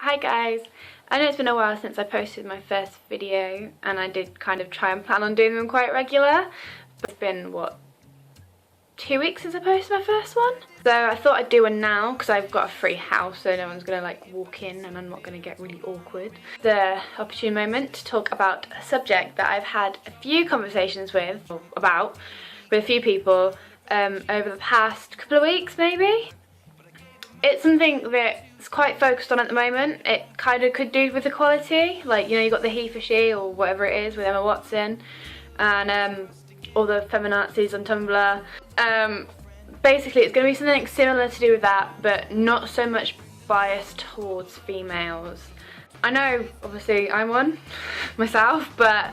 Hi guys, I know it's been a while since I posted my first video and I did kind of try and plan on doing them quite regular, but it's been, what, 2 weeks since I posted my first one? So I thought I'd do one now because I've got a free house so no one's going to like walk in and I'm not going to get really awkward. The opportune moment to talk about a subject that I've had a few conversations with a few people over the past couple of weeks maybe. It's something that's quite focused on at the moment. It kind of could do with equality, like, you know, you got the he for she or whatever it is with Emma Watson and all the feminazis on Tumblr. Basically it's going to be something similar to do with that, but not so much biased towards females. I know obviously I'm one myself, but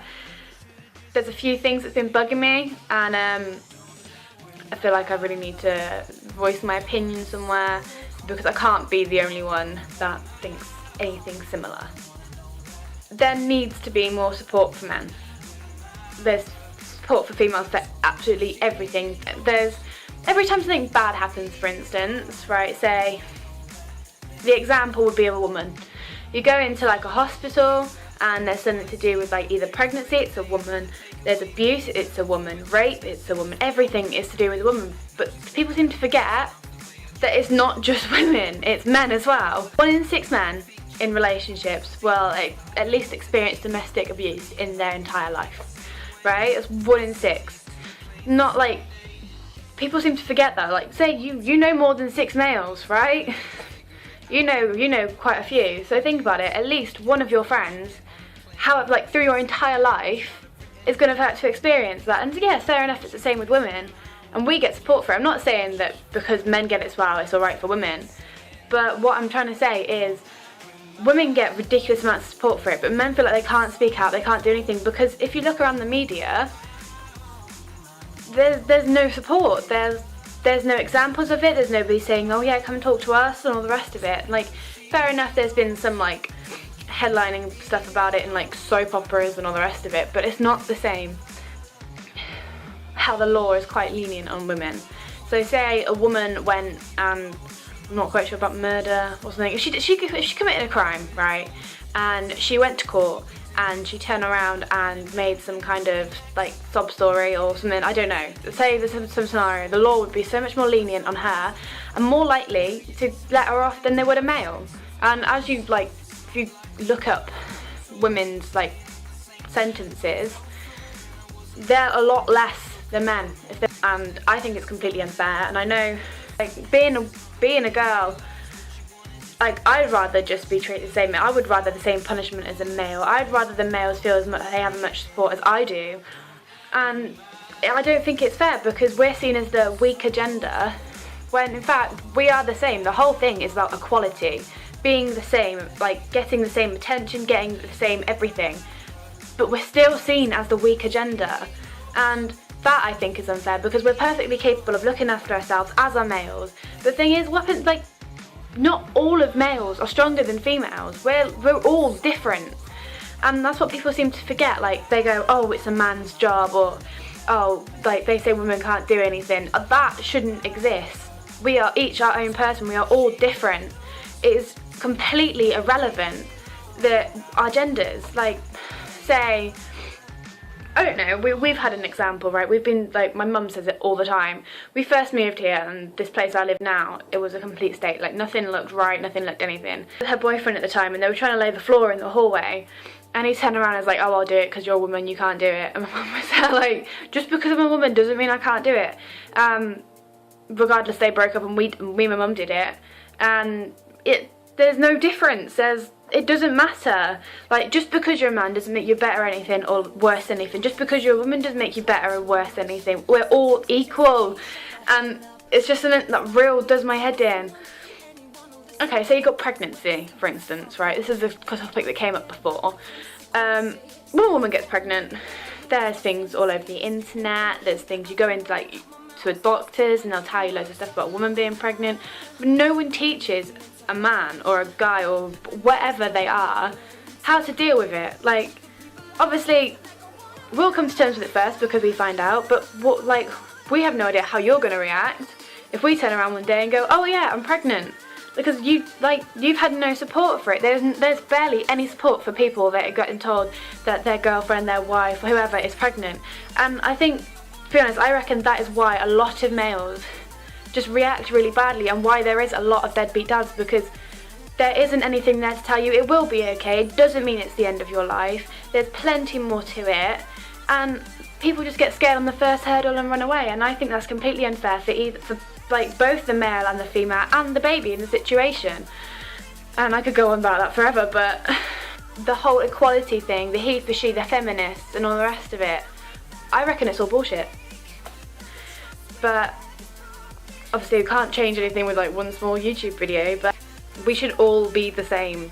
there's a few things that's been bugging me and I feel like I really need to voice my opinion somewhere because I can't be the only one that thinks anything similar. There needs to be more support for men. There's support for females for absolutely everything. Every time something bad happens, for instance, right, say, the example would be of a woman. You go into like a hospital and there's something to do with like either pregnancy, it's a woman, there's abuse, it's a woman, rape, it's a woman, everything is to do with a woman. But people seem to forget that it's not just women, it's men as well. 1 in 6 men in relationships will at least experience domestic abuse in their entire life, right? It's 1 in 6. Not like, people seem to forget that. Like, say you know more than 6 males, right? you know quite a few. So think about it, at least one of your friends, however, like through your entire life, is going to have had to experience that. And yeah, fair enough, it's the same with women. And we get support for it. I'm not saying that because men get it as well, it's alright for women. But what I'm trying to say is, women get ridiculous amounts of support for it, but men feel like they can't speak out, they can't do anything, because if you look around the media, there's no support, there's no examples of it, there's nobody saying, oh yeah, come and talk to us and all the rest of it. Like, fair enough, there's been some like headlining stuff about it in like soap operas and all the rest of it, but it's not the same. How the law is quite lenient on women. So say a woman went and, I'm not quite sure about murder or something, if she committed a crime, right, and she went to court and she turned around and made some kind of like sob story or something, I don't know, say there's some scenario, the law would be so much more lenient on her and more likely to let her off than they would a male. And as you like, if you look up women's like sentences, they're a lot less than men, and I think it's completely unfair. And I know, like, being a girl, like, I'd rather just be treated the same. I would rather the same punishment as a male. I'd rather the males feel as much, they have as much support as I do. And I don't think it's fair because we're seen as the weaker gender, when in fact we are the same. The whole thing is about equality, being the same, like getting the same attention, getting the same everything. But we're still seen as the weaker gender, and that I think is unfair because we're perfectly capable of looking after ourselves as our males. The thing is, weapons, like, not all of males are stronger than females. We're all different, and that's what people seem to forget. Like, they go, oh, it's a man's job, or oh, like they say women can't do anything. That shouldn't exist. We are each our own person. We are all different. It is completely irrelevant that our genders, like, say, I don't know, we've had an example, right? We've been, like, my mum says it all the time. We first moved here and this place I live now, it was a complete state. Like, nothing looked right, nothing looked anything. Her boyfriend at the time, and they were trying to lay the floor in the hallway, and he turned around and was like, oh, I'll do it because you're a woman, you can't do it. And my mum was like, just because I'm a woman doesn't mean I can't do it. Regardless, they broke up and me and my mum did it. And there's no difference. It doesn't matter. Like, just because you're a man doesn't make you better at anything or worse than anything. Just because you're a woman doesn't make you better or worse than anything. We're all equal. And it's just something that real does my head in. Okay, so you got pregnancy, for instance, right? This is a topic that came up before. When a woman gets pregnant, there's things all over the internet. There's things you go into, like, to doctors and they'll tell you loads of stuff about a woman being pregnant. But no one teaches a man or a guy or whatever they are how to deal with it. Like, obviously we'll come to terms with it first because we find out, but what, like, we have no idea how you're going to react if we turn around one day and go, oh yeah, I'm pregnant. because you've had no support for it. There's barely any support for people that are getting told that their girlfriend, their wife, or whoever is pregnant. And I think, to be honest, I reckon that is why a lot of males just react really badly, and why there is a lot of deadbeat dads, because there isn't anything there to tell you it will be okay. It doesn't mean it's the end of your life. There's plenty more to it, and people just get scared on the first hurdle and run away. And I think that's completely unfair for like both the male and the female and the baby in the situation. And I could go on about that forever, but the whole equality thing, the he for she, the feminists and all the rest of it, I reckon it's all bullshit. But obviously we can't change anything with like one small YouTube video, but we should all be the same.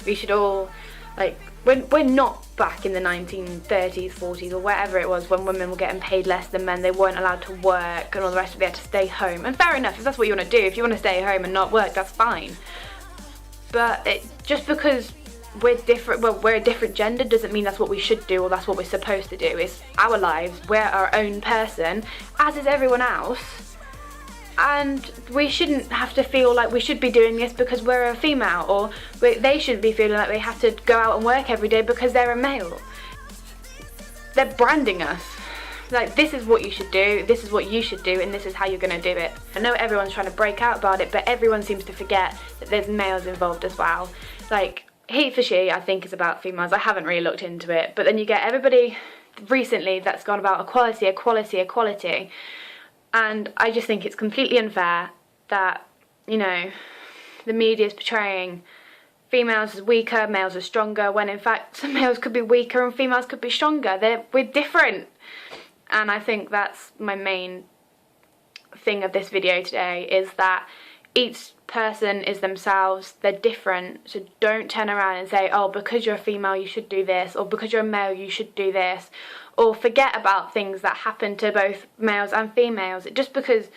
We should all, like, we're not back in the 1930s, 40s or whatever it was, when women were getting paid less than men, they weren't allowed to work and all the rest of it, they had to stay home. And fair enough, if that's what you want to do, if you want to stay home and not work, that's fine. But just because we're different, well, we're a different gender, doesn't mean that's what we should do or that's what we're supposed to do. It's our lives, we're our own person, as is everyone else. And we shouldn't have to feel like we should be doing this because we're a female, or they shouldn't be feeling like they have to go out and work every day because they're a male. They're branding us. Like, this is what you should do, this is what you should do, and this is how you're going to do it. I know everyone's trying to break out about it, but everyone seems to forget that there's males involved as well. Like, he for she, I think, is about females. I haven't really looked into it, but then you get everybody recently that's gone about equality, equality, equality. And I just think it's completely unfair that, you know, the media is portraying females as weaker, males as stronger, when in fact males could be weaker and females could be stronger. We're different. And I think that's my main thing of this video today, is that each person is themselves, they're different, so don't turn around and say, oh, because you're a female you should do this, or because you're a male you should do this, or forget about things that happen to both males and females. Just because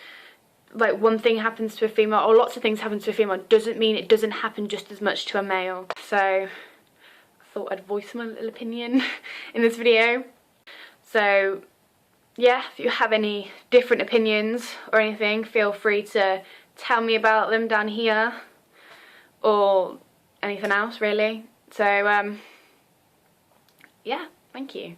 like one thing happens to a female, or lots of things happen to a female, doesn't mean it doesn't happen just as much to a male. So I thought I'd voice my little opinion in this video. So yeah, if you have any different opinions or anything, feel free to tell me about them down here, or anything else really. So yeah, thank you.